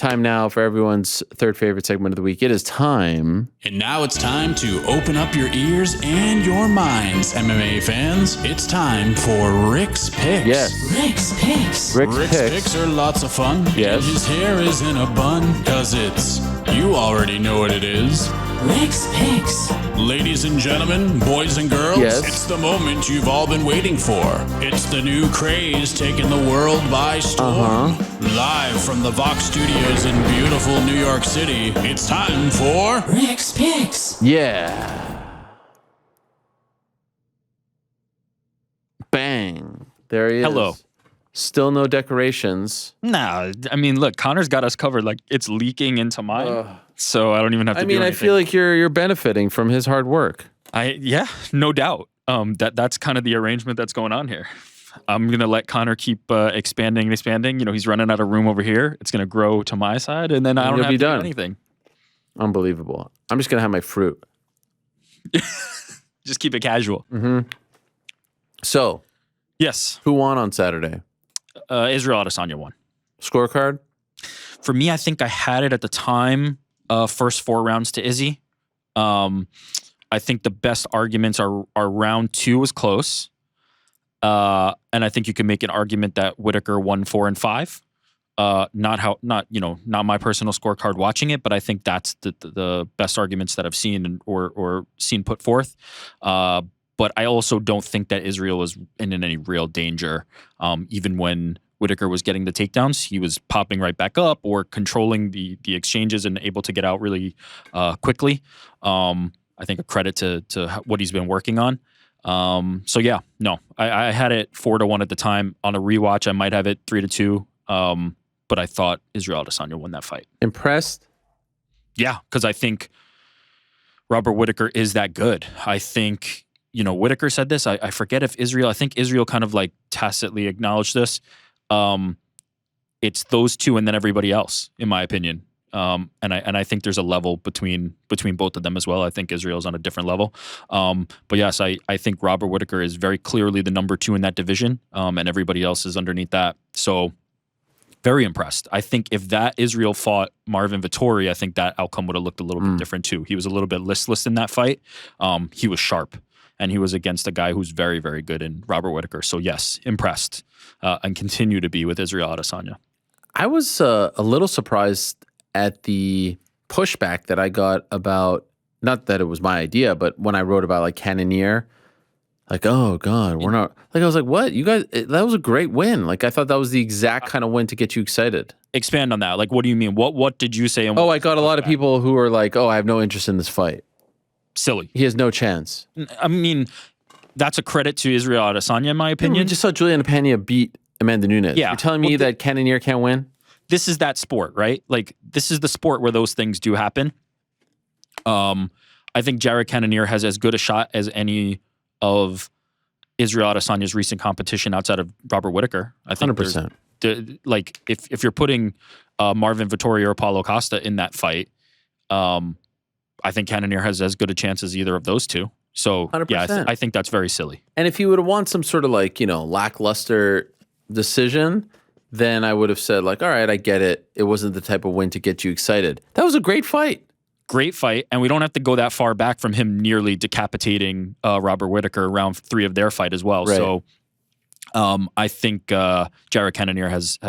Time now for everyone's third favorite segment of the week. It is time. And now it's time to open up your ears and your minds, MMA fans. It's time for Ric's Picks. Yes. Ric's Picks. Rick's Picks are lots of fun. Yes. And his hair is in a bun, cause it's, you already know what it is. Ric's Picks. Ladies and gentlemen, boys and girls, Yes. it's the moment you've all been waiting for. It's the new craze taking the world by storm. Live from the Vox Studios in beautiful New York City, it's time for Ric's Picks. Yeah. Bang. There he is. Hello. Still no decorations. Nah, I mean, look, Connor's got us covered. Like, it's leaking into mine, so I don't even have to do anything. I feel like you're benefiting from his hard work. Yeah, no doubt. That's kind of the arrangement that's going on here. I'm gonna let Connor keep expanding. You know, he's running out of room over here. It's gonna grow to my side, and then I don't have to do anything. Unbelievable. I'm just gonna have my fruit. Just keep it casual. So, Yes, who won on Saturday? Israel Adesanya won. Scorecard? For me, I think I had it at the time. First 4 rounds to Izzy. I think the best arguments are round 2 was close. And I think you can make an argument that Whitaker won 4 and 5. Not my personal scorecard watching it, but I think that's the best arguments that I've seen or seen put forth. But I also don't think that Israel was in any real danger. Even when Whitaker was getting the takedowns, he was popping right back up or controlling the exchanges and able to get out really quickly. I think a credit to what he's been working on. So yeah, no, I had it 4-1 at the time. On a rewatch, I might have it 3-2. But I thought Israel Adesanya won that fight. Impressed? Yeah, because I think Robert Whitaker is that good. I think, Whitaker said this. I forget if Israel, I think Israel kind of like tacitly acknowledged this. It's those two and then everybody else, in my opinion. And I think there's a level between both of them as well. I think Israel's on a different level. But yes, I think Robert Whitaker is very clearly the number 2 in that division, and everybody else is underneath that. So very impressed. I think if that Israel fought Marvin Vettori, I think that outcome would have looked a little bit different too. He was a little bit listless in that fight. He was sharp, and he was against a guy who's very, very good in Robert Whitaker. So yes, impressed, and continue to be with Israel Adesanya. I was a little surprised at the pushback that I got about, not that it was my idea, but when I wrote about like Cannonier, like, oh God, we're not, like, I was like, what? You guys, that was a great win. Like, I thought that was the exact kind of win to get you excited. Expand on that. Like, what do you mean? What did you say? I got a lot of people who are like, oh, I have no interest in this fight. Silly. He has no chance. I mean, that's a credit to Israel Adesanya, in my opinion. We just saw Juliana Pena beat Amanda Nunes. Yeah. You're telling me that Cannonier can't win? This is that sport, right? Like, this is the sport where those things do happen. I think Jared Cannonier has as good a shot as any of Israel Adesanya's recent competition outside of Robert Whitaker. I think 100%. Like, if you're putting Marvin Vettori or Paulo Costa in that fight, I think Cannonier has as good a chance as either of those two. So 100%. yeah, I think that's very silly. And if he would have won some sort of like, lackluster decision, then I would have said like, all right, I get it. It wasn't the type of win to get you excited. That was a great fight. Great fight, and we don't have to go that far back from him nearly decapitating Robert Whitaker round 3 of their fight as well. Right. So I think Jared Cannonier has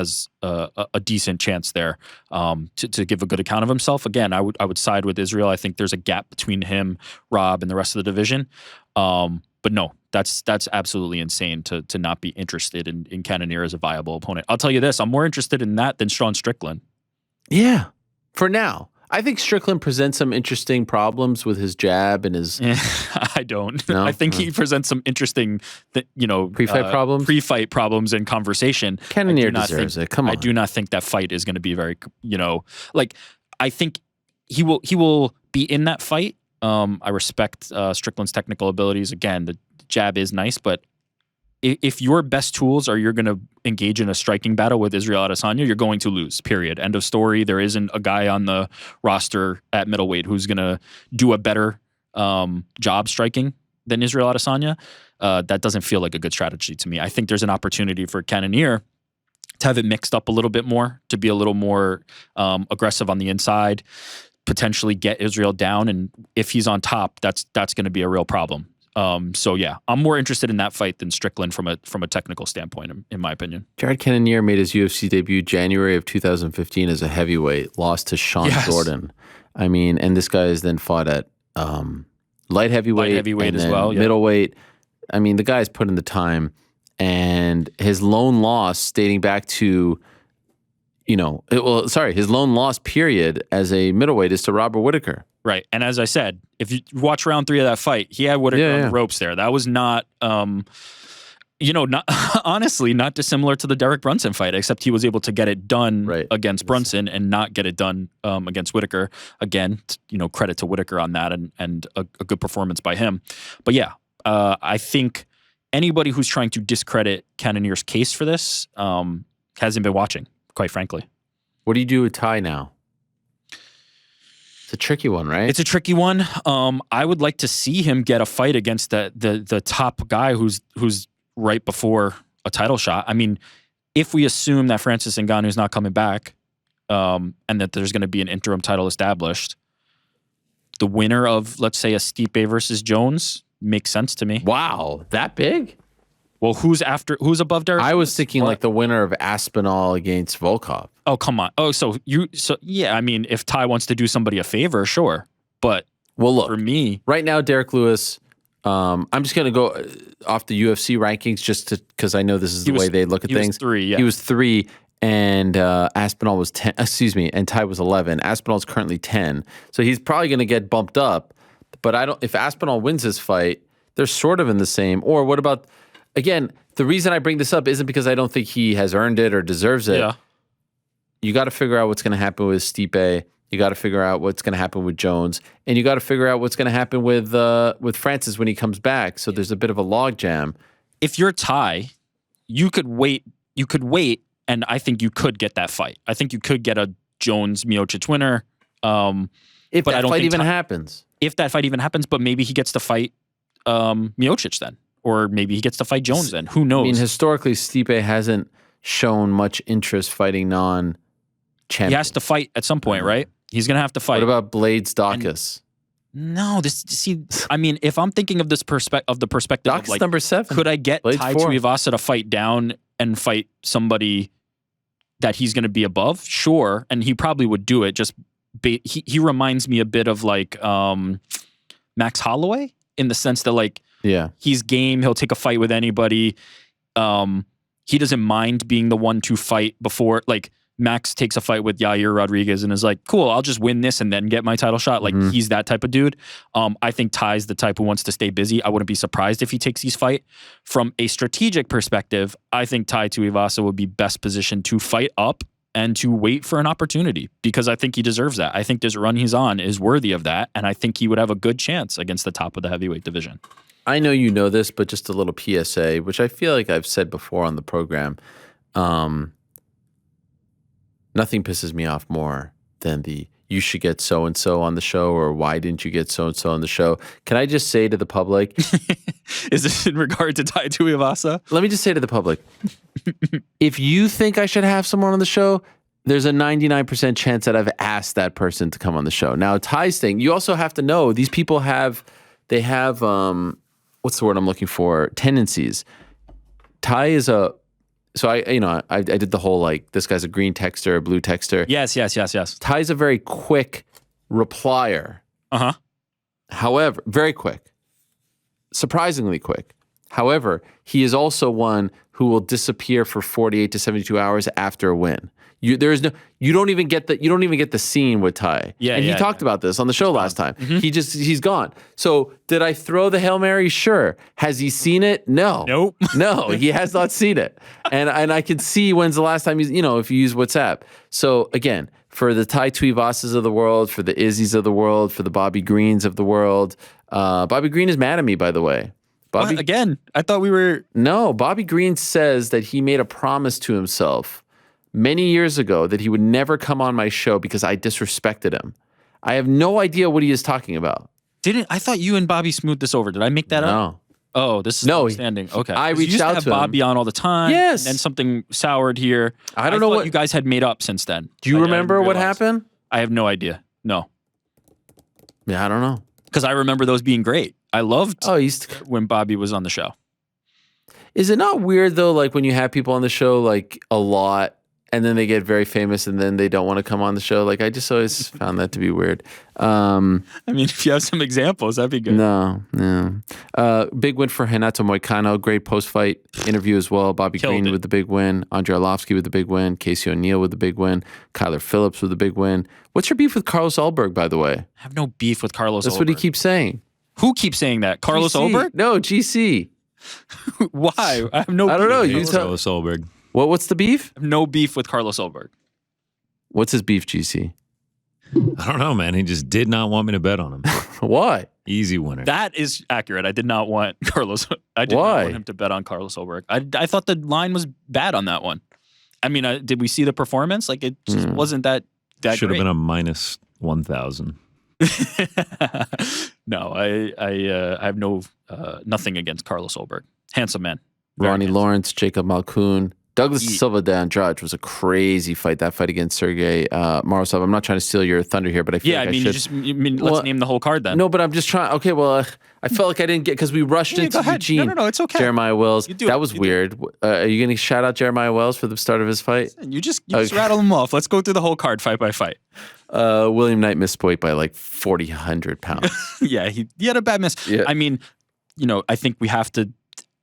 a decent chance there to give a good account of himself. Again, I would side with Israel. I think there's a gap between him, Rob, and the rest of the division. But no, that's absolutely insane to not be interested in Cannonier as a viable opponent. I'll tell you this, I'm more interested in that than Sean Strickland. Yeah, for now. I think Strickland presents some interesting problems with his jab and his... I don't. No? I think he presents some interesting, pre-fight problems in conversation. Cannonier deserves it. Come on. I do not think that fight is going to be very, I think he will be in that fight. I respect Strickland's technical abilities. Again, the jab is nice, but if your best tools are you're going to engage in a striking battle with Israel Adesanya, you're going to lose, period. End of story. There isn't a guy on the roster at middleweight who's going to do a better job striking than Israel Adesanya. That doesn't feel like a good strategy to me. I think there's an opportunity for Cannonier to have it mixed up a little bit more, to be a little more aggressive on the inside, potentially get Israel down. And if he's on top, that's going to be a real problem. So yeah, I'm more interested in that fight than Strickland from a technical standpoint, in my opinion. Jared Cannonier made his UFC debut January of 2015 as a heavyweight, lost to Sean Jordan. I mean, and this guy has then fought at light heavyweight and as then well, middleweight. I mean, the guy's put in the time, and his lone loss dating back to, his lone loss period as a middleweight is to Robert Whittaker. Right. And as I said, if you watch round 3 of that fight, he had Whittaker on the ropes there. That was not, not honestly, not dissimilar to the Derek Brunson fight, except he was able to get it done against Brunson and not get it done against Whittaker. Again, credit to Whittaker on that and a good performance by him. But yeah, I think anybody who's trying to discredit Cannonier's case for this hasn't been watching, quite frankly. What do you do with Ty now? It's a tricky one, right? It's a tricky one. I would like to see him get a fight against the top guy who's right before a title shot. I mean, if we assume that Francis Ngannou's not coming back, and that there's going to be an interim title established, the winner of, let's say, a Stipe versus Jones makes sense to me. Wow, that big? Well, who's above Derek? I was thinking like the winner of Aspinall against Volkov. Oh, come on. Oh, so yeah, I mean, if Ty wants to do somebody a favor, sure. But look, for me, right now, Derek Lewis, I'm just going to go off the UFC rankings just because I know this is the way they look at things. He was 3, and Aspinall was 10, and Ty was 11. Aspinall's currently 10. So he's probably going to get bumped up. But if Aspinall wins this fight, they're sort of in the same. Or what about, again, the reason I bring this up isn't because I don't think he has earned it or deserves it. Yeah. You got to figure out what's going to happen with Stipe. You got to figure out what's going to happen with Jones, and you got to figure out what's going to happen with Francis when he comes back. So there's a bit of a logjam. If you're Ty, you could wait. And I think you could get that fight. I think you could get a Jones-Miocic winner. If that fight even happens. If that fight even happens, but maybe he gets to fight Miocic then. Or maybe he gets to fight Jones then. Who knows? I mean, historically, Stipe hasn't shown much interest fighting non-champions. He has to fight at some point, right? He's going to have to fight. What about Blades Dacus? No, I mean, if I'm thinking of the perspective Dacus of like, number 7. Could I get Blades Tai 4. Tuivasa to fight down and fight somebody that he's going to be above? Sure, and he probably would do it. He reminds me a bit of like Max Holloway in the sense that like he's game. He'll take a fight with anybody. He doesn't mind being the one to fight before. Like Max takes a fight with Yair Rodriguez and is like, cool, I'll just win this and then get my title shot. Like he's that type of dude. I think Ty's the type who wants to stay busy. I wouldn't be surprised if he takes his fight. From a strategic perspective, I think Tai Tuivasa would be best positioned to fight up and to wait for an opportunity because I think he deserves that. I think this run he's on is worthy of that, and I think he would have a good chance against the top of the heavyweight division. I know you know this, but just a little PSA, which I feel like I've said before on the program. Nothing pisses me off more than you should get so-and-so on the show or why didn't you get so-and-so on the show. Can I just say to the public? Is this in regard to Tai Tuivasa? Let me just say to the public. If you think I should have someone on the show, there's a 99% chance that I've asked that person to come on the show. Now, Ty's thing, you also have to know these people have what's the word I'm looking for? Tendencies. Ty is so I did the whole like this guy's a green texter, a blue texter. Yes. Ty's a very quick replier. However, very quick, surprisingly quick. However, he is also one who will disappear for 48 to 72 hours after a win. You don't even get the scene with Ty. Yeah, and he talked about this on the show last time. He's gone. So did I throw the Hail Mary? Sure. Has he seen it? No. Nope. No, he has not seen it. And I can see when's the last time if you use WhatsApp. So again, for the Tai Tuivasas of the world, for the Izzies of the world, for the Bobby Greens of the world, Bobby Green is mad at me, by the way. What? Again, I thought we were... No, Bobby Green says that he made a promise to himself many years ago that he would never come on my show because I disrespected him. I have no idea what he is talking about. I thought you and Bobby smoothed this over. Did I make that up? Oh, this is No, standing. Okay. I 'Cause you reached used out to have to him. Bobby on all the time. Yes. And then something soured here. I don't know thought what you guys had made up since then. Do you I didn't remember what realize. happened? I have no idea. No. Yeah, I don't know. Because I remember those being great. I loved Oh, when Bobby was on the show. is it not weird though? Like when you have people on the show like a lot, and then they get very famous, and then they don't want to come on the show. Like I just always found that to be weird. I mean, if you have some examples, that'd be good. No. Big win for Renato Moicano. Great post-fight interview as well. Bobby Killed Green it. with the big win. Andrei Arlovsky with the big win. Casey O'Neill with the big win. Kyler Phillips with the big win. What's your beef with Carlos Ulberg, by the way? I have no beef with Carlos That's Ulberg. what he keeps saying. Who keeps saying that? Carlos GC. Ulberg? No, GC. Why? I have no I don't beef know. with You Carlos tell- Ulberg. Carlos Solberg. What's the beef? I have no beef with Carlos Ulberg. What's his beef, GC? I don't know, man. He just did not want me to bet on him. Why? Easy winner. That is accurate. I did not want Carlos. I did Why? not want him to bet on Carlos Ulberg. I thought the line was bad on that one. I mean, did we see the performance? Like it just wasn't that Should have great. been a minus 1,000. No, I have nothing against Carlos Ulberg. Handsome man. Very Ronnie handsome. Lawrence, Jacob Malkoun. Douglas Ye- Silva de Andrade was a crazy fight. That fight against Sergey Morozov. I'm not trying to steal your thunder here, but I feel Yeah, like I mean, should. let's Well, name the whole card then. No, but I'm just trying. Okay, well, I felt like I didn't get because we rushed Yeah, into go ahead. Eugene. No, it's okay. Jeremiah Wells. You do That it. was You do it. weird. Are you going to shout out Jeremiah Wells for the start of his fight? You just Okay. rattle them off. Let's go through the whole card fight by fight. William Knight missed weight by like 100 pounds. Yeah, he had a bad miss. Yeah. I mean, I think we have to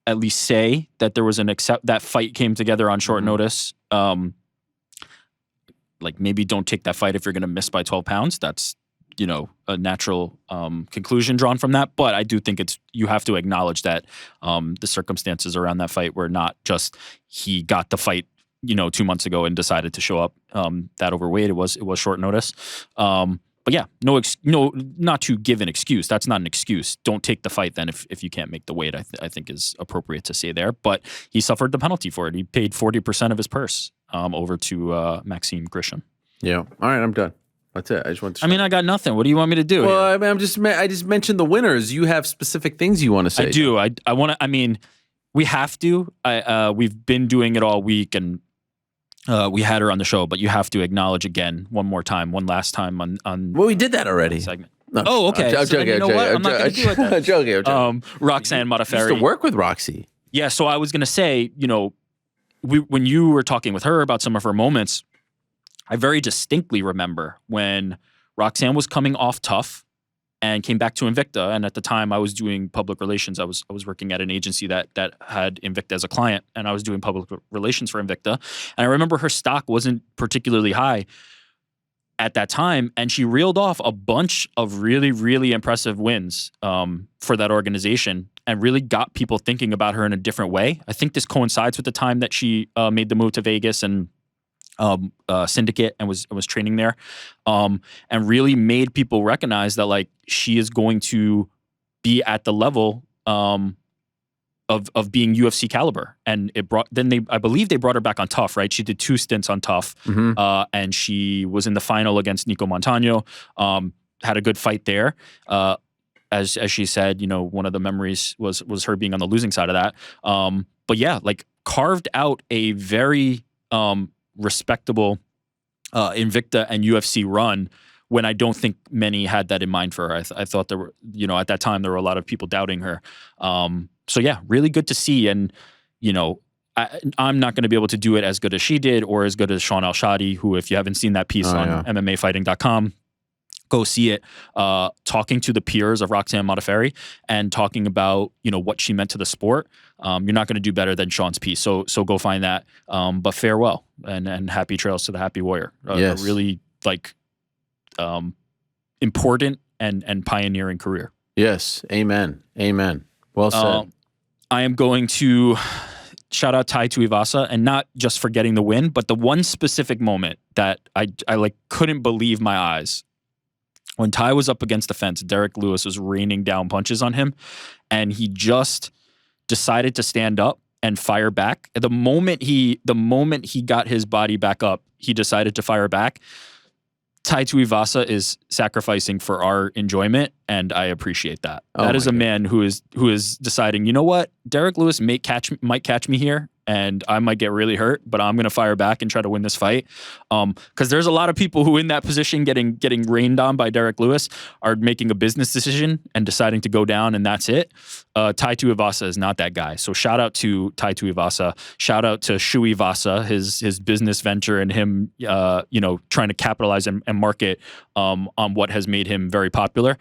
at least say that there was that fight came together on short notice. Like maybe don't take that fight if you're going to miss by 12 pounds. That's a natural conclusion drawn from that. But I do think you have to acknowledge that the circumstances around that fight were not just he got the fight 2 months ago and decided to show up that overweight. It was short notice. But yeah, not to give an excuse. That's not an excuse. Don't take the fight then if you can't make the weight. I think is appropriate to say there. But he suffered the penalty for it. He paid 40% of his purse over to Maxime Grisham. Yeah. All right, I'm done. That's it. I just want to. I mean, I got nothing. What do you want me to do? well, here? I just mentioned the winners. You have specific things you want to say. I do. I want to. I mean, we have to. We've been doing it all week, and we had her on the show. But you have to acknowledge again, one last time on Well, we did that already. the segment. No, Oh, okay. I'm So then joking. you know what? I'm not going to do it then. I'm joking. Roxanne I used Modafferi. to work with Roxy. Yeah, so I was going to say, when you were talking with her about some of her moments, I very distinctly remember when Roxanne was coming off tough and came back to Invicta. And at the time I was doing public relations. I was working at an agency that had Invicta as a client, and I was doing public relations for Invicta. And I remember her stock wasn't particularly high at that time, and she reeled off a bunch of really, really impressive wins for that organization and really got people thinking about her in a different way. I think this coincides with the time that she made the move to Vegas and Syndicate and was training there, and really made people recognize that like she is going to be at the level of being UFC caliber. And I believe they brought her back on Tough, right? She did 2 stints on Tough, and she was in the final against Nico Montano. Had a good fight there. As she said, one of the memories was her being on the losing side of that. But yeah, like carved out a very respectable Invicta and UFC run when I don't think many had that in mind for her. I thought there were, at that time there were a lot of people doubting her. So yeah, really good to see. And, I'm not going to be able to do it as good as she did or as good as Sean Al-Shadi, who, if you haven't seen that piece on MMAfighting.com, go see it, talking to the peers of Roxanne Modafferi and talking about, what she meant to the sport. You're not going to do better than Sean's piece. So go find that. But farewell and happy trails to the Happy Warrior. A really important and pioneering career. Yes. Amen. Well said. I am going to shout out Tai Tuivasa, and not just for getting the win, but the one specific moment that I like couldn't believe my eyes. When Tai was up against the fence, Derek Lewis was raining down punches on him, and he just decided to stand up and fire back. The moment he got his body back up, he decided to fire back. Tai Tuivasa is sacrificing for our enjoyment, and I appreciate that. Oh That is my a man who is deciding, you know what, Derek Lewis might catch me here, and I might get really hurt, but I'm going to fire back and try to win this fight. Because there's a lot of people who in that position getting rained on by Derek Lewis are making a business decision and deciding to go down, and that's it. Tai Tuivasa is not that guy. So shout out to Tai Tuivasa. Shout out to Shui Vasa, his business venture, and him, trying to capitalize and market on what has made him very popular.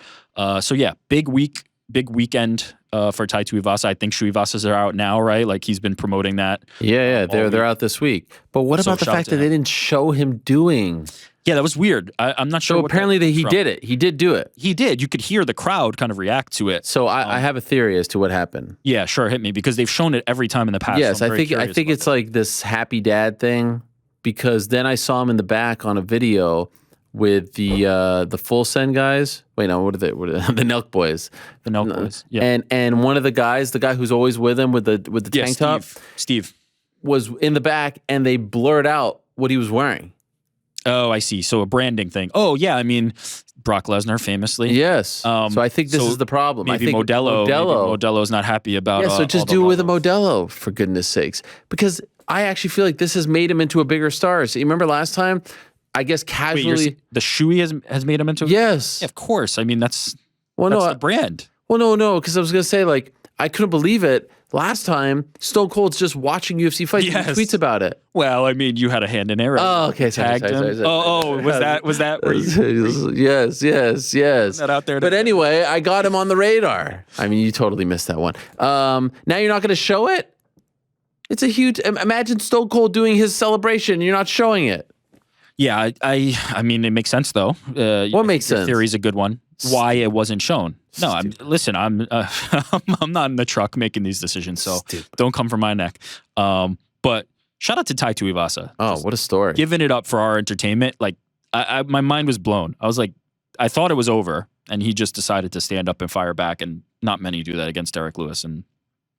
So yeah, big weekend for Tai Tuivasa. I think Shui Vasas are out now, right? Like he's been promoting that. Yeah, they're out this week. But what about the fact that they didn't show him doing? Yeah, that was weird. I'm not sure. So apparently he did it. He did do it. He did. You could hear the crowd kind of react to it. So I have a theory as to what happened. Yeah, sure. Hit me because they've shown it every time in the past. Yes, so I think it's like this happy dad thing, because then I saw him in the back on a video with the Full Send guys. Wait, no, what are they? The Nelk boys. The Nelk boys. Yeah. And one of the guys, the guy who's always with him with the tank top, Steve was in the back, and they blurred out what he was wearing. Oh, I see. So a branding thing. Oh, yeah. I mean, Brock Lesnar famously. Yes. So I think this is the problem. Maybe I think Modelo's not happy about. Yeah. So just do it with a Modelo, for goodness sakes, because I actually feel like this has made him into a bigger star. So you remember last time? I guess casually, the Shui has made him into. Yes. Yeah, of course. I mean, that's the brand. Well, no, because I was gonna say, like, I couldn't believe it. Last time, Stone Cold's just watching UFC fights. Yes. He tweets about it. Well, I mean, you had a hand in there. Right? Oh, okay. Sorry. Was that where you? Yes. That out there. But anyway, I got him on the radar. I mean, you totally missed that one. Now you're not going to show it? It's a huge. Imagine Stone Cold doing his celebration, and you're not showing it. Yeah, I mean, it makes sense though. What makes sense? The theory's a good one. Why it wasn't shown? No, I'm I'm not in the truck making these decisions, so don't come for my neck. But shout out to Tai Tuivasa. Oh, what a story! Giving it up for our entertainment. Like, my mind was blown. I was like, I thought it was over, and he just decided to stand up and fire back. And not many do that against Derek Lewis, and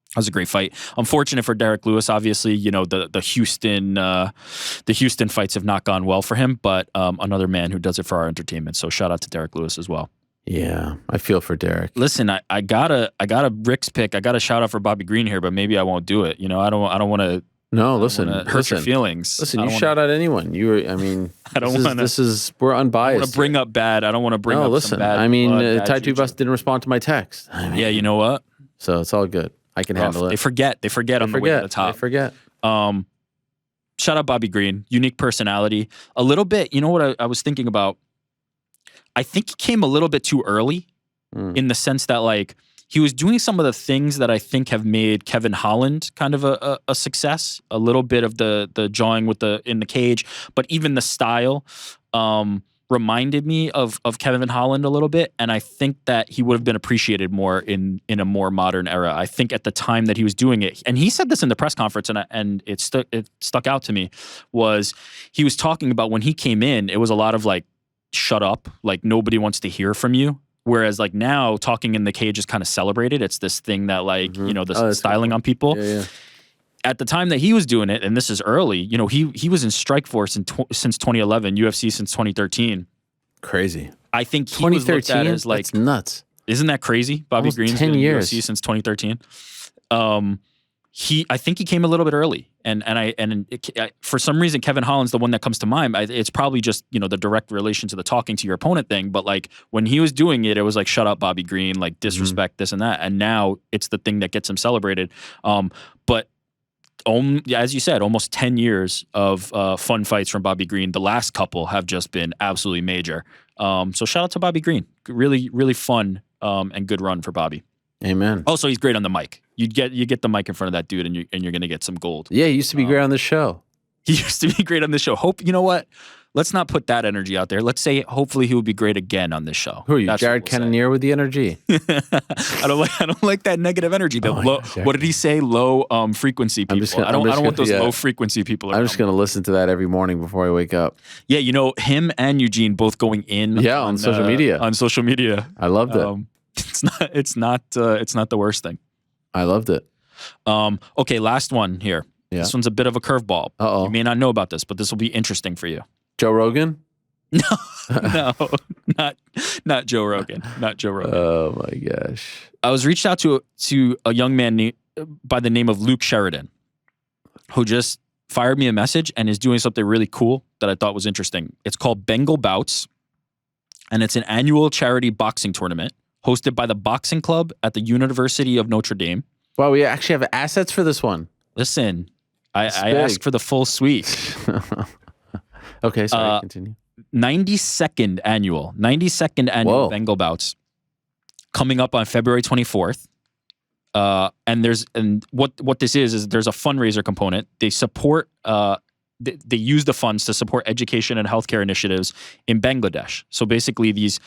that was a great fight. Unfortunate for Derek Lewis, obviously. You know, the Houston fights have not gone well for him, but another man who does it for our entertainment. So shout out to Derek Lewis as well. Yeah, I feel for Derek. Listen, I got a Rick's pick. I got a shout out for Bobby Green here, but maybe I won't do it. You know, I don't want to. No, listen, hurt your feelings. Listen, you shout out anyone. We're unbiased. I don't want to bring up bad. I don't want to bring up some bad. I mean, Tai Tuivasa didn't respond to my text. Yeah, you know what? So it's all good. I can handle it. They forget on the way to the top. They forget. Shout out Bobby Green. Unique personality. A little bit. You know what I was thinking about? I think he came a little bit too early in the sense that, like, he was doing some of the things that I think have made Kevin Holland kind of a success. A little bit of the jawing in the cage, but even the style reminded me of Kevin Holland a little bit, and I think that he would have been appreciated more in a more modern era. I think at the time that he was doing it, and he said this in the press conference, and it stuck out to me, was he was talking about when he came in, it was a lot of like, shut up, like nobody wants to hear from you. Whereas like now, talking in the cage is kind of celebrated. It's this thing that like, the styling on people. Yeah. At the time that he was doing it, and this is early, he was in Strikeforce since 2011, UFC since 2013. Crazy. I think he was looked at as like, that's nuts. Isn't that crazy? Bobby Almost Green's 10 been in years. UFC since 2013. I think he came a little bit early, and for some reason Kevin Holland's the one that comes to mind. It's probably just the direct relation to the talking to your opponent thing. But like when he was doing it, it was like, shut up, Bobby Green, like disrespect this and that. And now it's the thing that gets him celebrated. But as you said, almost 10 years of fun fights from Bobby Green. The last couple have just been absolutely major. So shout out to Bobby Green. Really, really fun and good run for Bobby. Amen. Also, he's great on the mic. You get the mic in front of that dude, and you're gonna get some gold. Yeah, he used to be great on the show. He used to be great on the show. You know what? Let's not put that energy out there. Let's say hopefully he will be great again on this show. Who are you, that's Jared Cannonier with the energy? I don't like that negative energy. What did he say? Low frequency people. I don't want those low frequency people. I'm just gonna listen to that every morning before I wake up. Yeah, him and Eugene both going in. Yeah, on social media. On social media, I loved it. It's not the worst thing. I loved it. Okay, last one here. Yeah. This one's a bit of a curveball. Uh-oh. You may not know about this, but this will be interesting for you. Joe Rogan? No, not Joe Rogan. Not Joe Rogan. Oh my gosh. I was reached out to a young man by the name of Luke Sheridan, who just fired me a message and is doing something really cool that I thought was interesting. It's called Bengal Bouts, and it's an annual charity boxing tournament hosted by the Boxing Club at the University of Notre Dame. Wow, we actually have assets for this one. Listen, I big. asked for the full suite. Okay, sorry, continue. 92nd annual Whoa. Bengal Bouts coming up on February 24th. And what this is there's a fundraiser component. They support they use the funds to support education and healthcare initiatives in Bangladesh. So basically these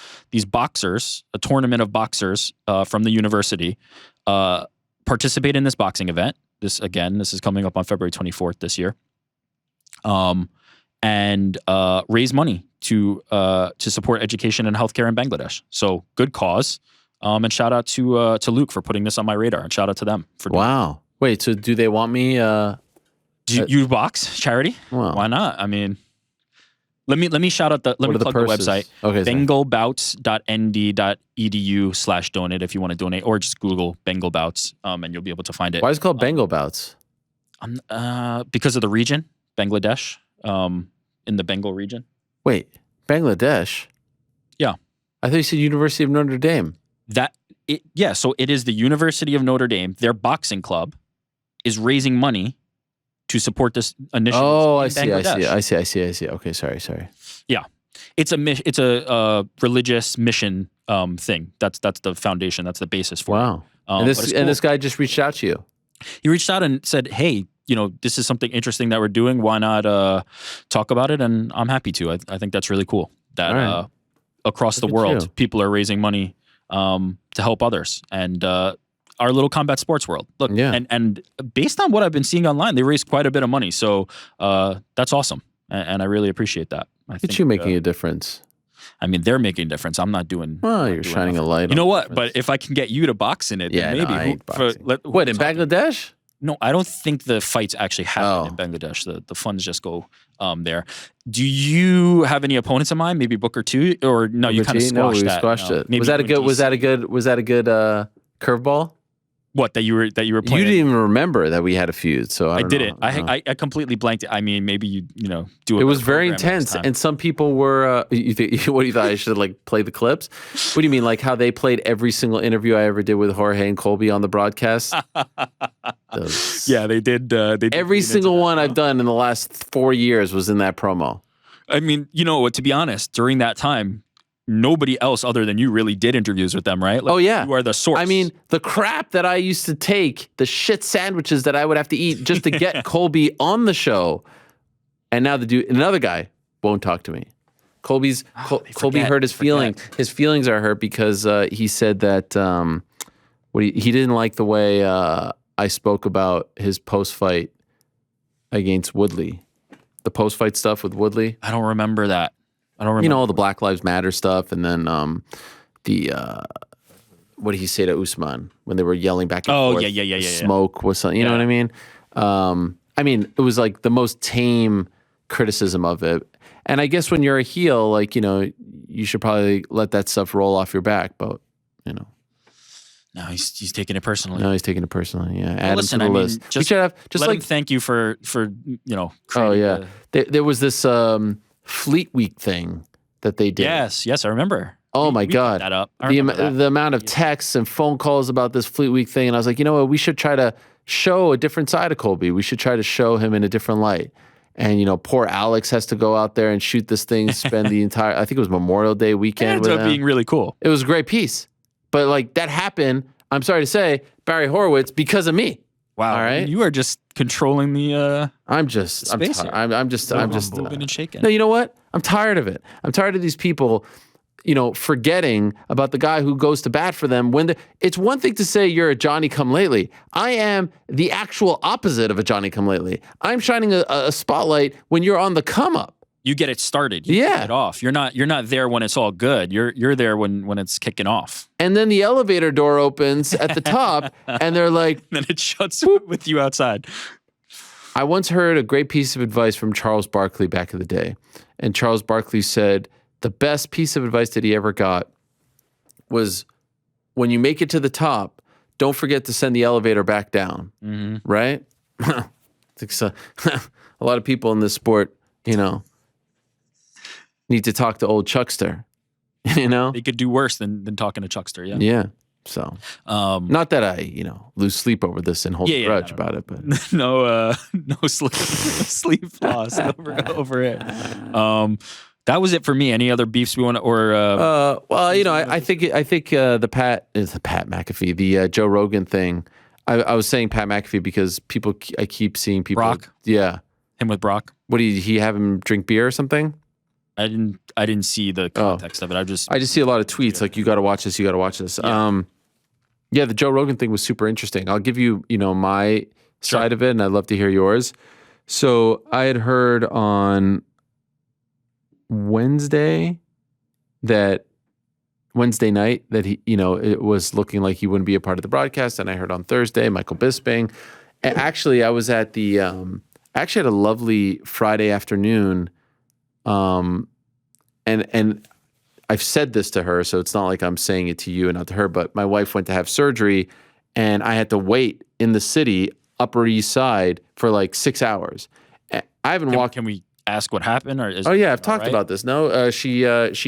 boxers, a tournament of boxers from the university, participate in this boxing event. This is coming up on February 24th this year. And raise money to support education and healthcare in Bangladesh. So good cause. And shout out to Luke for putting this on my radar, and shout out to them for doing Wow. Wait, so do they want me? Do you box charity? Wow. Why not? I mean, let me shout out let me plug the website. Okay. bengalbouts.nd.edu/donate if you want to donate, or just Google Bengal Bouts, and you'll be able to find it. Why is it called Bengal Bouts? Because of the region, Bangladesh, in the Bengal region. Wait, Bangladesh? Yeah. I thought you said University of Notre Dame. So it is the University of Notre Dame. Their boxing club is raising money to support this initiative. Oh, in I see. Bangladesh. Okay, sorry. Yeah, it's a religious mission thing. That's the foundation. That's the basis for it. Wow. And this guy just reached out to you. He reached out and said, "Hey, this is something interesting that we're doing. Why not talk about it?" And I'm happy to. I think that's really cool that right. Across the Look at world, you. people are raising money to help others. And our little combat sports world. Look, Yeah. and based on what I've been seeing online, they raised quite a bit of money. So that's awesome. And I really appreciate that. Look at you making a difference. I mean, they're making a difference. I'm not doing. Well, you're shining a light. You know on what? the But difference. if I can get you to box in it, Yeah, then no, maybe. I ain't boxing. What, in Bangladesh? No, I don't think the fights actually happen Oh. in Bangladesh. The funds just go there. Do you have any opponents in mind? Maybe Booker 2, or no? You kind of squashed that. squashed No, it. maybe Was that a good? DC. Was that a good curveball? What that you were playing? You didn't even remember that we had a feud, so I don't didn't. know. I completely blanked it. I mean, maybe you do. It was very intense, and some people were. What do you thought I should play the clips? What do you mean, like how they played every single interview I ever did with Jorge and Colby on the broadcast? Yeah, they did. They did Every lean into single that. one I've done in the last 4 years was in that promo. I mean, to be honest, during that time, nobody else other than you really did interviews with them, right? Like, Oh yeah, you are the source. I mean, the crap that I used to take, the shit sandwiches that I would have to eat just to get Colby on the show, and now another guy won't talk to me. Colby hurt his feelings. His feelings are hurt because he said that he didn't like the way I spoke about his post fight against Woodley, the post fight stuff with Woodley. I don't remember that. I don't remember. All the Black Lives Matter stuff, and then what did he say to Usman when they were yelling back and forth? Yeah. Smoke was something. You know what I mean? I mean, it was like the most tame criticism of it. And I guess when you're a heel, you should probably let that stuff roll off your back. But No, he's taking it personally. no, he's taking it personally. Yeah, add him listen, to the I mean, list. We just should have let him thank you for Oh creating yeah, there was this Fleet Week thing that they did. Yes, I remember. Oh my We put God. that up. I The, remember that. the amount of texts and phone calls about this Fleet Week thing. And I was like, you know what? We should try to show a different side of Colby. We should try to show him in a different light. And, poor Alex has to go out there and shoot this thing, spend the entire, I think it was Memorial Day It weekend ends with up him. being really cool. It was a great piece. But that happened, I'm sorry to say, Barry Horowitz, because of me. Wow. All right. You are just controlling the I'm space here. just moving and shaking. No, you know what? I'm tired of it. I'm tired of these people, forgetting about the guy who goes to bat for them it's one thing to say you're a Johnny come lately. I am the actual opposite of a Johnny come lately. I'm shining a spotlight when you're on the come up. You get it started. You Yeah. get it off. You're not there when it's all good. You're there when it's kicking off. And then the elevator door opens at the top and they're like, And then it shuts with you outside. I once heard a great piece of advice from Charles Barkley back in the day. And Charles Barkley said the best piece of advice that he ever got was when you make it to the top, don't forget to send the elevator back down. Right? I think so. A lot of people in this sport, need to talk to old Chuckster. They could do worse than talking to Chuckster. Yeah. Yeah. So, not that I, lose sleep over this and hold a grudge about it, but no sleep loss over it. That was it for me. Any other beefs we want to, or well, I think the Pat McAfee, the Joe Rogan thing. I was saying Pat McAfee because I keep seeing people. Brock? Yeah. Him with Brock? What did he have him drink beer or something? I didn't see the context of it. I just see a lot of tweets like, you got to watch this, you got to watch this. Yeah. The Joe Rogan thing was super interesting. I'll give you, my side of it, and I'd love to hear yours. So I had heard on Wednesday night that he, it was looking like he wouldn't be a part of the broadcast. And I heard on Thursday, Michael Bisping. And actually, I was at the, had a lovely Friday afternoon. And I've said this to her, so it's not like I'm saying it to you and not to her, but my wife went to have surgery and I had to wait in the city, Upper East Side, for like 6 hours. I haven't walked. Can we ask what happened? Or I've talked about this. No, she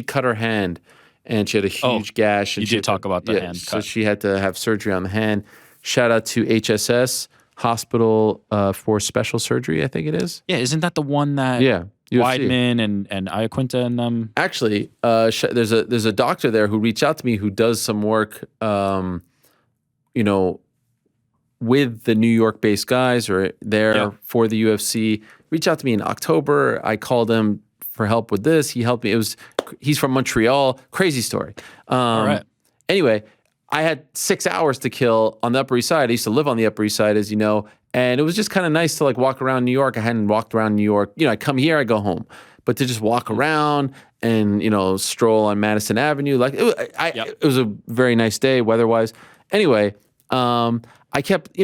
cut her hand and she had a huge gash. And you did talk about the hand cut. So she had to have surgery on the hand. Shout out to HSS Hospital for Special Surgery, I think it is. Yeah, isn't that the one that UFC. Weidman and Iaquinta and them? Actually, there's a doctor there who reached out to me who does some work, with the New York-based guys or there for the UFC. Reached out to me in October. I called him for help with this. He helped me. He's from Montreal. Crazy story. All right. Anyway, I had 6 hours to kill on the Upper East Side. I used to live on the Upper East Side, as you know, and it was just kind of nice to like walk around New York. I hadn't walked around New York. I come here, I go home. But to just walk around and, stroll on Madison Avenue, like it was a very nice day weather-wise. Anyway, I kept,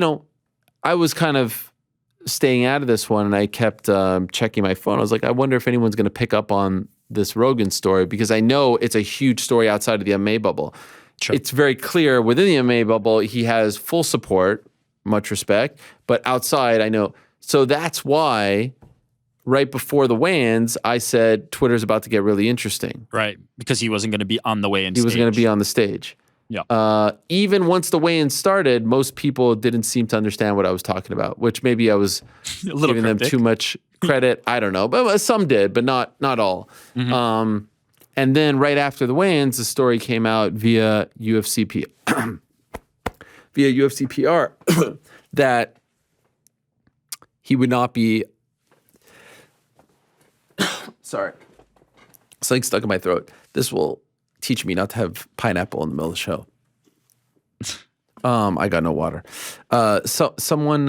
I was kind of staying out of this one, and I kept checking my phone. I was like, I wonder if anyone's going to pick up on this Rogan story, because I know it's a huge story outside of the MMA bubble. Sure. It's very clear within the MMA bubble, he has full support, much respect, but outside, I know. So that's why right before the weigh-ins, I said Twitter's about to get really interesting. Right, because he wasn't going to be on the weigh-in stage. He was going to be on the stage. Yeah. Even once the weigh-in started, most people didn't seem to understand what I was talking about, which maybe I was giving them too much credit. I don't know, but some did, but not all. Mm-hmm. And then right after the weigh-ins, the story came out via UFC PR that he would not be. Sorry, something stuck in my throat. This will teach me not to have pineapple in the middle of the show. I got no water. Someone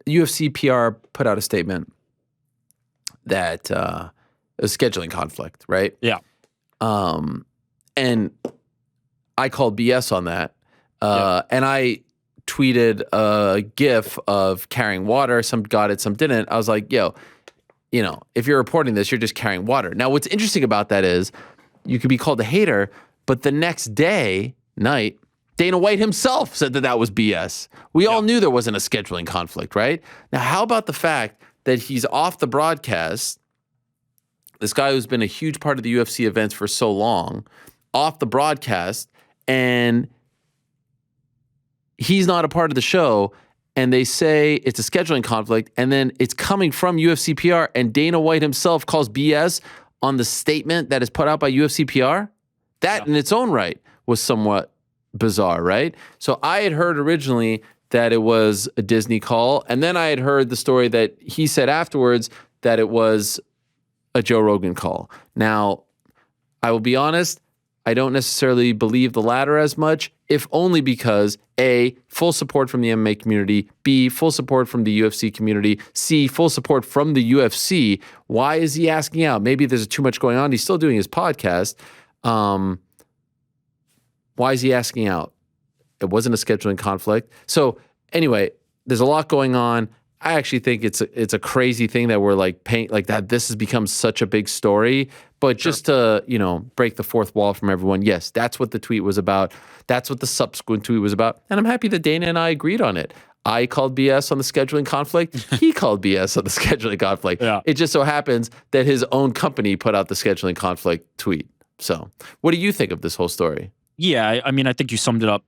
UFC PR put out a statement that a scheduling conflict, right? Yeah. And I called BS on that. And I tweeted a GIF of carrying water. Some got it, some didn't. I was like, if you're reporting this, you're just carrying water. Now, what's interesting about that is you could be called a hater, but the next night, Dana White himself said that was BS. We all knew there wasn't a scheduling conflict, right? Now, how about the fact that he's off the broadcast, this guy who's been a huge part of the UFC events for so long, off the broadcast, and he's not a part of the show, and they say it's a scheduling conflict, and then it's coming from UFC PR, and Dana White himself calls BS on the statement that is put out by UFC PR? That in its own right was somewhat bizarre, right? So I had heard originally that it was a Disney call, and then I had heard the story that he said afterwards that it was a Joe Rogan call. Now, I will be honest, I don't necessarily believe the latter as much, if only because A, full support from the MMA community, B, full support from the UFC community, C, full support from the UFC. Why is he asking out? Maybe there's too much going on. He's still doing his podcast. Why is he asking out? It wasn't a scheduling conflict. So anyway, there's a lot going on. I actually think it's a crazy thing that we're like paying like that. This has become such a big story, but just to break the fourth wall from everyone. Yes, that's what the tweet was about. That's what the subsequent tweet was about, and I'm happy that Dana and I agreed on it. I called BS on the scheduling conflict. He called BS on the scheduling conflict. Yeah. It just so happens that his own company put out the scheduling conflict tweet. So, what do you think of this whole story? Yeah, I mean, I think you summed it up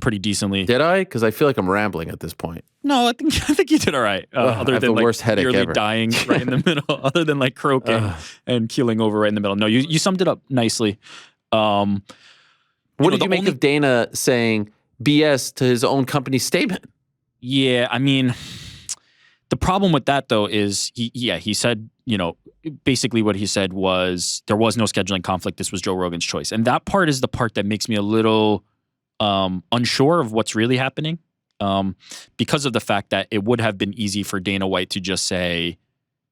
pretty decently. Did I? Because I feel like I'm rambling at this point. No, I think you did all right. I Other have than the like worst headache nearly ever. dying right in the middle, other than like croaking and keeling over right in the middle. No, you summed it up nicely. What did you make of Dana saying BS to his own company statement? Yeah, I mean, the problem with that though is he said, basically what he said was there was no scheduling conflict. This was Joe Rogan's choice, and that part is the part that makes me a little unsure of what's really happening, because of the fact that it would have been easy for Dana White to just say,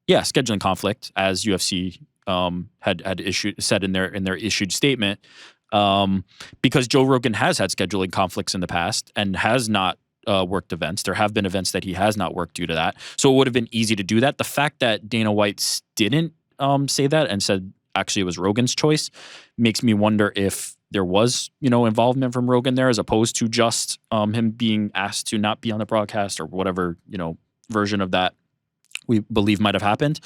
yeah, scheduling conflict, as UFC had said in their issued statement, because Joe Rogan has had scheduling conflicts in the past and has not worked events. There have been events that he has not worked due to that. So it would have been easy to do that. The fact that Dana White didn't say that and said actually it was Rogan's choice makes me wonder if there was, involvement from Rogan there as opposed to just him being asked to not be on the broadcast or whatever, version of that we believe might have happened.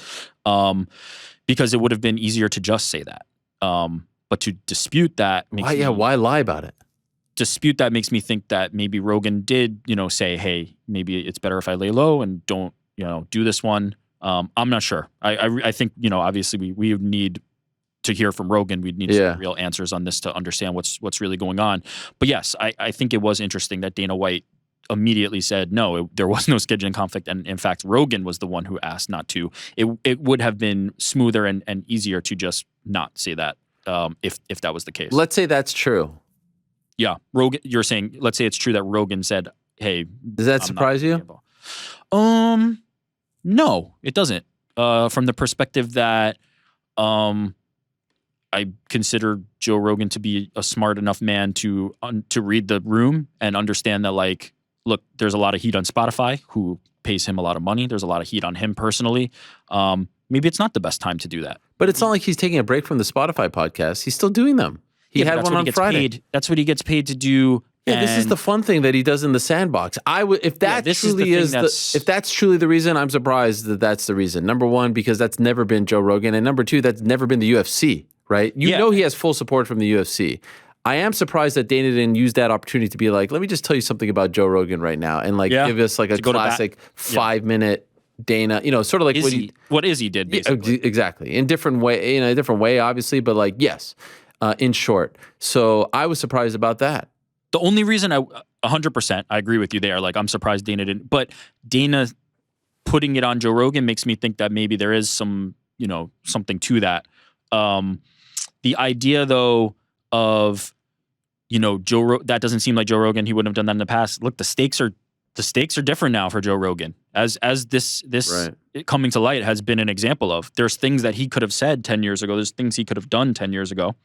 Because it would have been easier to just say that. But to dispute that makes why lie about it? Dispute that makes me think that maybe Rogan did, say, hey, maybe it's better if I lay low and don't, do this one. I'm not sure. I think, obviously we would need to hear from Rogan. We'd need some real answers on this to understand what's really going on. But yes, I think it was interesting that Dana White immediately said, no, there was no scheduling conflict. And in fact, Rogan was the one who asked not to. It would have been smoother and easier to just not say that if that was the case. Let's say that's true. Yeah, Rogan. You're saying, let's say it's true that Rogan said, "Hey." Does that surprise you? No, it doesn't. From the perspective that, I consider Joe Rogan to be a smart enough man to read the room and understand that, like, look, there's a lot of heat on Spotify, who pays him a lot of money. There's a lot of heat on him personally. Maybe it's not the best time to do that. But it's not like he's taking a break from the Spotify podcast. He's still doing them. He had one on Friday. That's what he gets paid to do. Yeah, this is the fun thing that he does in the sandbox. If that's truly the reason, I'm surprised that that's the reason. Number one, because that's never been Joe Rogan, and number two, that's never been the UFC, right? You know he has full support from the UFC. I am surprised that Dana didn't use that opportunity to be like, let me just tell you something about Joe Rogan right now, and give us like a classic 5-minute Dana, sort of like what Izzy did, basically. Exactly, in different way, in a different way, obviously, but like yes. In short. So I was surprised about that. The only reason 100%, I agree with you there. Like, I'm surprised Dana didn't. But Dana putting it on Joe Rogan makes me think that maybe there is some, something to that. The idea, though, of, that doesn't seem like Joe Rogan. He wouldn't have done that in the past. Look, the stakes are different now for Joe Rogan. As this coming to light has been an example of. There's things that he could have said 10 years ago. There's things he could have done 10 years ago.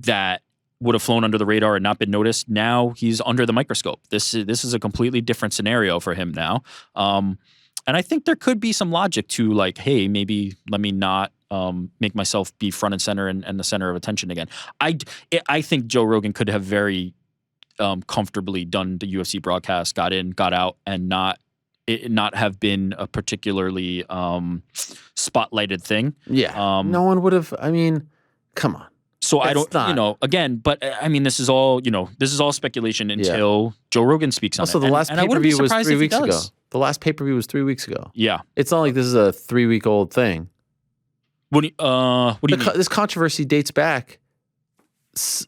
That would have flown under the radar and not been noticed. Now he's under the microscope. This is a completely different scenario for him now. And I think there could be some logic to like, hey, maybe let me not make myself be front and center and the center of attention again. I think Joe Rogan could have very comfortably done the UFC broadcast, got in, got out, and not have been a particularly spotlighted thing. Yeah. No one would have, come on. So I don't, again, but I mean, this is all speculation until Joe Rogan speaks on it. Also, the last pay-per-view was 3 weeks ago. The last pay-per-view was 3 weeks ago. Yeah. It's not like this is a 3-week-old thing. What do you mean? This controversy dates back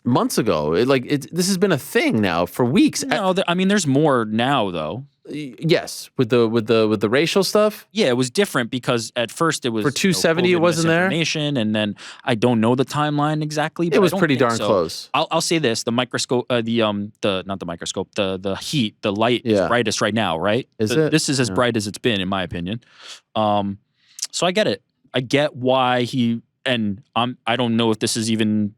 months ago. This has been a thing now for weeks. No, there's more now though. Yes, with the racial stuff. Yeah, it was different because at first it was for 270. It wasn't there, and then I don't know the timeline exactly. But it was pretty darn close. I'll say this: the microscope, not the microscope, the heat, the light is brightest right now. Right? This is as bright as it's been, in my opinion. So I get it. I get why I don't know if this is even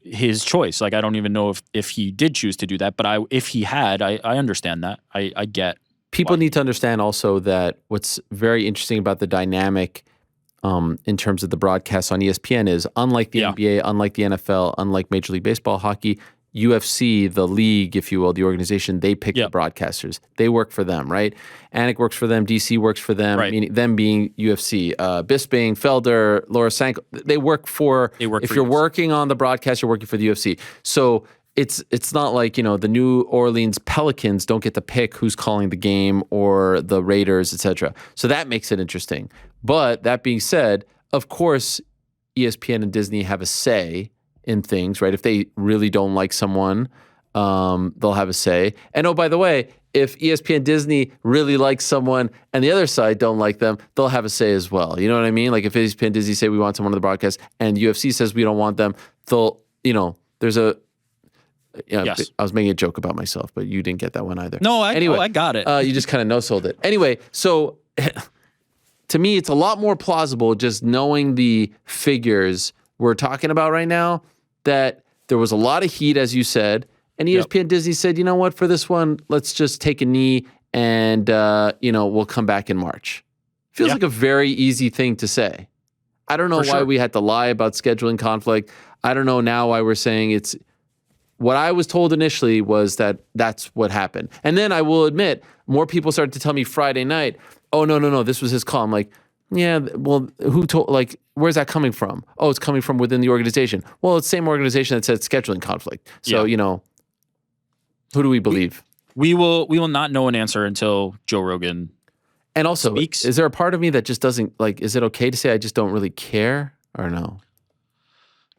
his choice. Like, I don't even know if he did choose to do that, but if he had, I understand that. I get people need to understand also that what's very interesting about the dynamic in terms of the broadcasts on ESPN is unlike the NBA, unlike the NFL, unlike Major League Baseball, hockey, UFC, the league, if you will, the organization, they pick the broadcasters. They work for them, right? Anik works for them. DC works for them, meaning them being UFC. Bisping, Felder, Laura Sanko, they work for, if you're working on the broadcast, you're working for the UFC. So it's not like, you know, the New Orleans Pelicans don't get to pick who's calling the game or the Raiders, etc. So that makes it interesting. But that being said, of course, ESPN and Disney have a say in things, right? If they really don't like someone, they'll have a say. And oh, by the way, if ESPN Disney really likes someone and the other side don't like them, they'll have a say as well. You know what I mean? Like if ESPN Disney say we want someone on the broadcast and UFC says we don't want them, they'll, you know, there's a, yes. I was making a joke about myself, but you didn't get that one either. No, I got it. You just kind of no-sold it. Anyway, so to me, it's a lot more plausible just knowing the figures we're talking about right now that there was a lot of heat, as you said, and ESPN Disney said, you know what, for this one, let's just take a knee and, you know, we'll come back in March. Feels like a very easy thing to say. I don't know why we had to lie about scheduling conflict. I don't know now why we're saying it's, what I was told initially was that that's what happened. And then I will admit, more people started to tell me Friday night, oh, no, this was his call. I'm like, yeah, well, who told, like, where's that coming from? Oh, it's coming from within the organization. Well, it's the same organization that said scheduling conflict. So, you know, who do we believe? We will not know an answer until Joe Rogan and also speaks. Is there a part of me that just doesn't, like, is it okay to say I just don't really care or no?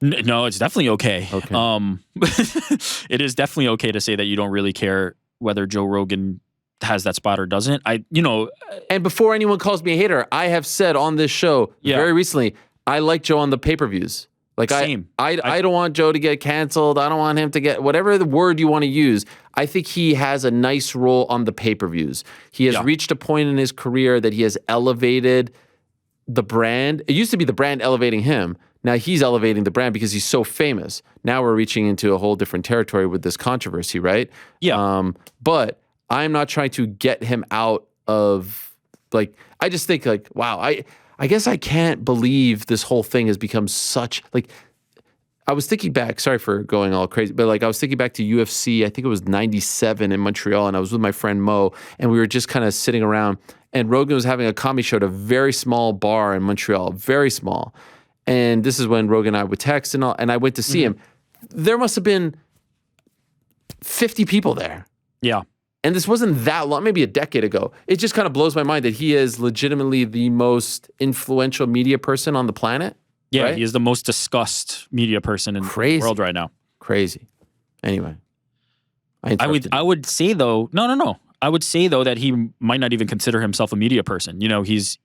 No, it's definitely okay. It is definitely okay to say that you don't really care whether Joe Rogan has that spot or doesn't. And before anyone calls me a hater, I have said on this show very recently, I like Joe on the pay-per-views. Like Same. I don't want Joe to get canceled. I don't want him to get whatever the word you want to use. I think he has a nice role on the pay-per-views. He has reached a point in his career that he has elevated the brand. It used to be the brand elevating him. Now he's elevating the brand because he's so famous. Now we're reaching into a whole different territory with this controversy, right? Yeah. But I'm not trying to get him out of, like, I just think, like, wow, I guess I can't believe this whole thing has become such, like, I was thinking back, sorry for going all crazy, but like I was thinking back to UFC, I think it was 97 in Montreal, and I was with my friend Mo, and we were just kind of sitting around, and Rogan was having a comedy show at a very small bar in Montreal, very small. And this is when Rogan and I would text and all, and I went to see him. There must have been 50 people there. Yeah. And this wasn't that long, maybe a decade ago. It just kind of blows my mind that he is legitimately the most influential media person on the planet. Yeah, right? He is the most discussed media person in the world right now. Crazy. Anyway. I would say though, no. I would say though that he might not even consider himself a media person. You know, he's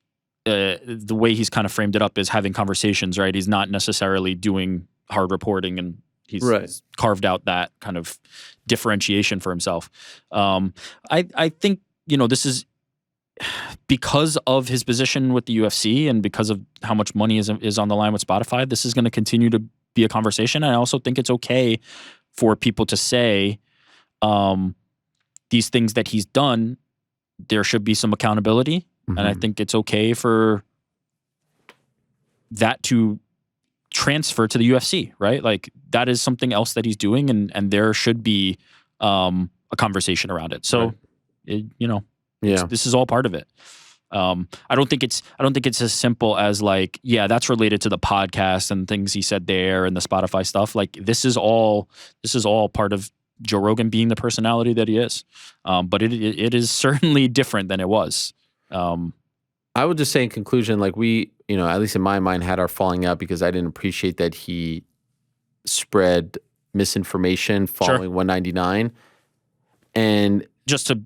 the way he's kind of framed it up is having conversations, right? He's not necessarily doing hard reporting, and he's carved out that kind of differentiation for himself. I think, you know, this is because of his position with the UFC and because of how much money is on the line with Spotify. This is going to continue to be a conversation. I also think it's okay for people to say these things that he's done. There should be some accountability. And I think it's okay for that to transfer to the UFC, right? Like that is something else that he's doing, and there should be a conversation around it. So, this is all part of it. I don't think it's as simple as like, yeah, that's related to the podcast and things he said there and the Spotify stuff. Like this is all part of Joe Rogan being the personality that he is. But it is certainly different than it was. I would just say in conclusion, like we, you know, at least in my mind, had our falling out because I didn't appreciate that he spread misinformation following 199. And just to,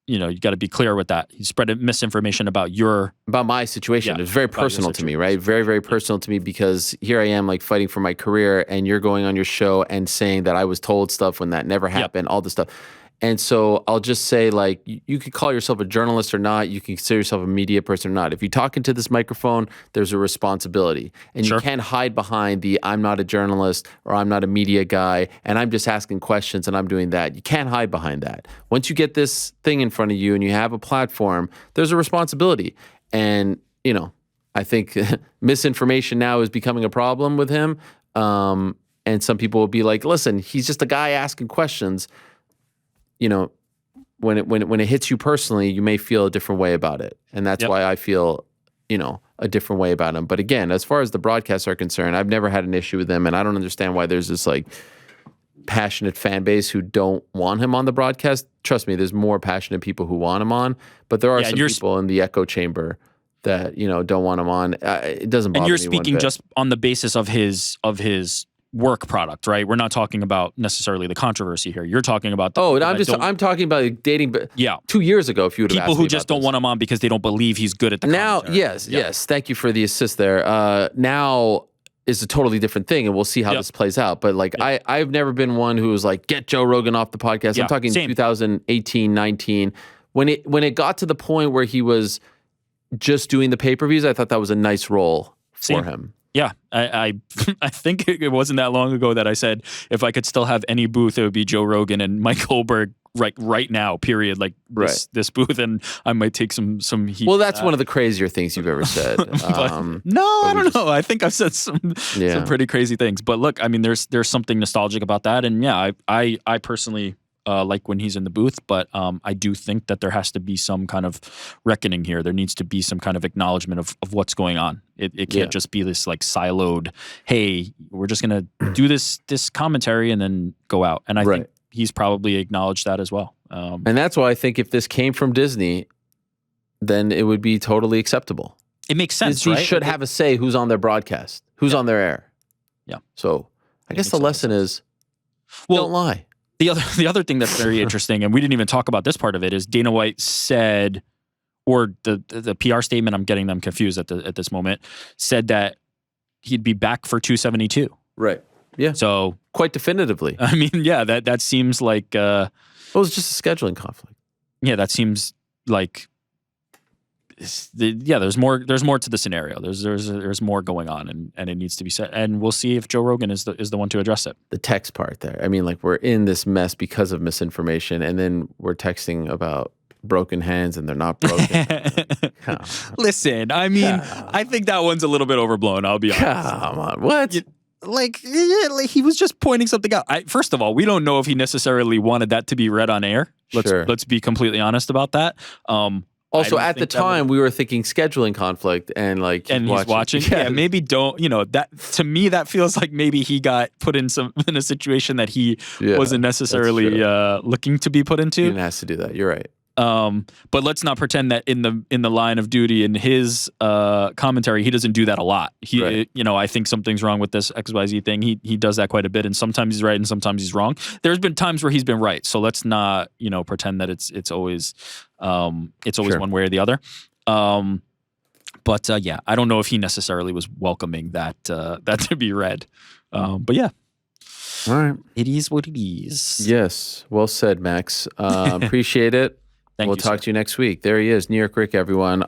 you know, you got to be clear with that. He spread misinformation about my situation. Yeah, it was very personal to me, right? Very, very personal to me because here I am like fighting for my career and you're going on your show and saying that I was told stuff when that never happened, all this stuff. And so I'll just say, like, you could call yourself a journalist or not. You can consider yourself a media person or not. If you talk into this microphone, there's a responsibility. And Sure. you can't hide behind the I'm not a journalist or I'm not a media guy and I'm just asking questions and I'm doing that. You can't hide behind that. Once you get this thing in front of you and you have a platform, there's a responsibility. And, you know, I think misinformation now is becoming a problem with him. And some people will be like, listen, he's just a guy asking questions. You know, when it hits you personally, you may feel a different way about it. And that's why I feel, you know, a different way about him. But again, as far as the broadcasts are concerned, I've never had an issue with him. And I don't understand why there's this like passionate fan base who don't want him on the broadcast. Trust me, there's more passionate people who want him on. But there are some people in the echo chamber that, you know, don't want him on. It doesn't bother me. And you're one speaking bit. just on the basis of his work product, right? We're not talking about necessarily the controversy here. You're talking about I'm talking about dating 2 years ago. If you would have people asked who me just about don't this. want him on because they don't believe he's good at the Now, commentary. yes. Thank you for the assist there. Now is a totally different thing, and we'll see how this plays out. But like, I've never been one who was like, get Joe Rogan off the podcast. I'm talking 2018, 19. When it got to the point where he was just doing the pay-per-views, I thought that was a nice role for him. Yeah, I think it wasn't that long ago that I said if I could still have any booth, it would be Joe Rogan and Mike Goldberg right now. Period. Like this booth, and I might take some heat. Well, that's one of the crazier things you've ever said. I don't know. I think I've said some pretty crazy things. But look, I mean, there's something nostalgic about that, and yeah, I personally like when he's in the booth, but I do think that there has to be some kind of reckoning here. There needs to be some kind of acknowledgement of what's going on. It can't just be this like siloed, hey, we're just going to do this commentary and then go out. And I think he's probably acknowledged that as well. And that's why I think if this came from Disney, then it would be totally acceptable. It makes sense, Disney right? should have a say who's on their broadcast, who's on their air. Yeah. So I guess the lesson is, don't lie. The other thing that's very interesting, and we didn't even talk about this part of it, is Dana White said, or the PR statement, I'm getting them confused at this moment, said that he'd be back for 272. Right. Yeah. So quite definitively. I mean, yeah, that seems like it was just a scheduling conflict. Yeah, that seems like there's more to the scenario. There's more going on, and it needs to be said. And we'll see if Joe Rogan is the one to address it. The text part there. I mean, like, we're in this mess because of misinformation, and then we're texting about broken hands and they're not broken. Listen, I mean, I think that one's a little bit overblown. I'll be honest. Come on, what? Like he was just pointing something out. First of all, we don't know if he necessarily wanted that to be read on air. Let's be completely honest about that. Also, at the time, we were thinking scheduling conflict, and like, he's watching. Yeah, maybe don't. You know, that to me that feels like maybe he got put in a situation that he wasn't necessarily looking to be put into. He didn't have to do that. You're right. But let's not pretend that in the line of duty in his commentary, he doesn't do that a lot. You know, I think something's wrong with this XYZ thing. He does that quite a bit, and sometimes he's right and sometimes he's wrong. There's been times where he's been right, so let's not pretend that it's always one way or the other. But yeah, I don't know if he necessarily was welcoming that to be read. But yeah. All right. It is what it is. Yes. Well said, Max. Appreciate it. We'll talk to you next week. There he is, New York Ric, everyone.